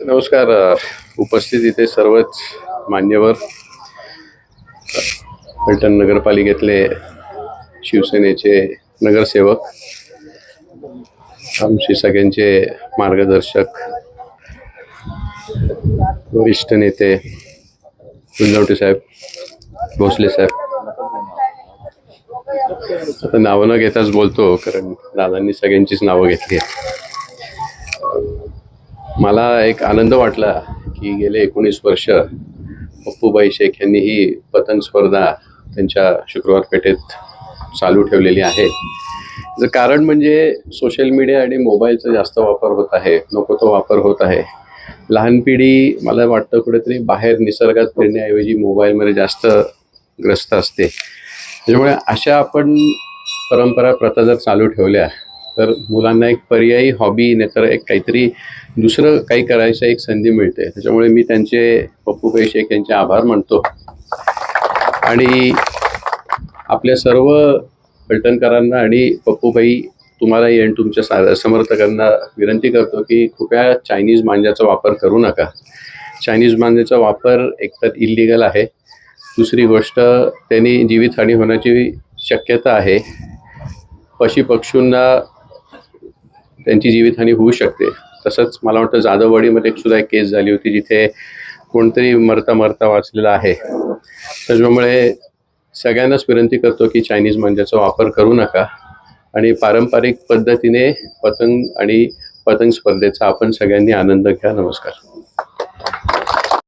नमस्कार. उपस्थित इथे सर्वच मान्यवर फलटण नगरपालिकेतले शिवसेनेचे नगरसेवक, आमचे सगळ्यांचे मार्गदर्शक, वरिष्ठ नेते गुंजवटे साहेब, भोसले साहेब. आता नावं न घेताच बोलतो, कारण दादांनी सगळ्यांचीच नावं घेतली. मला एक आनंद वाटला की गेले 19 वर्ष पप्पूभाई शेख यांनी ही पतंग स्पर्धा त्यांच्या शुक्रवार पेठेत चालू ठेवलेली आहे. त्याचं कारण म्हणजे सोशल मीडिया आणि मोबाईलचा जास्त वापर होत आहे, नको तो वापर होत आहे. लहान पिढी मला वाटतं कुठेतरी बाहेर निसर्गात फिरण्याऐवजी मोबाईलमध्ये जास्त ग्रस्त असते. त्याच्यामुळे अशा आपण परंपरा प्रथा जर चालू ठेवल्या तर मुलांना एक पर्यायी हॉबी नाहीतर एक काहीतरी दुसरं काही करायचं एक संधी मिळते. त्याच्यामुळे मी त्यांचे पप्पूभाई शेख यांचे आभार मानतो आणि आपल्या सर्व फलटणकरांना आणि पप्पूभाई तुम्हालाही आणि तुमच्या समर्थकांना विनंती करतो की कृपया चायनीज मांजाचा वापर करू नका. चायनीज मांजाचा वापर एकतर इलिगल आहे, दुसरी गोष्ट त्यांनी जीवितहानी होण्याची शक्यता आहे. पशुपक्षींना त्यांची जीवितहानी होऊ शकते. तसंच मला वाटतं जाधववाडीमध्ये सुद्धा एक केस झाली होती जिथे कोणतरी मरता वाचलेला आहे. त्याच्यामुळे सगळ्यांनाच विनंती करतो की चायनीज मांजाचा वापर करू नका आणि पारंपरिक पद्धतीने पतंग आणि पतंग स्पर्धेचा आपण सगळ्यांनी आनंद घ्या. नमस्कार.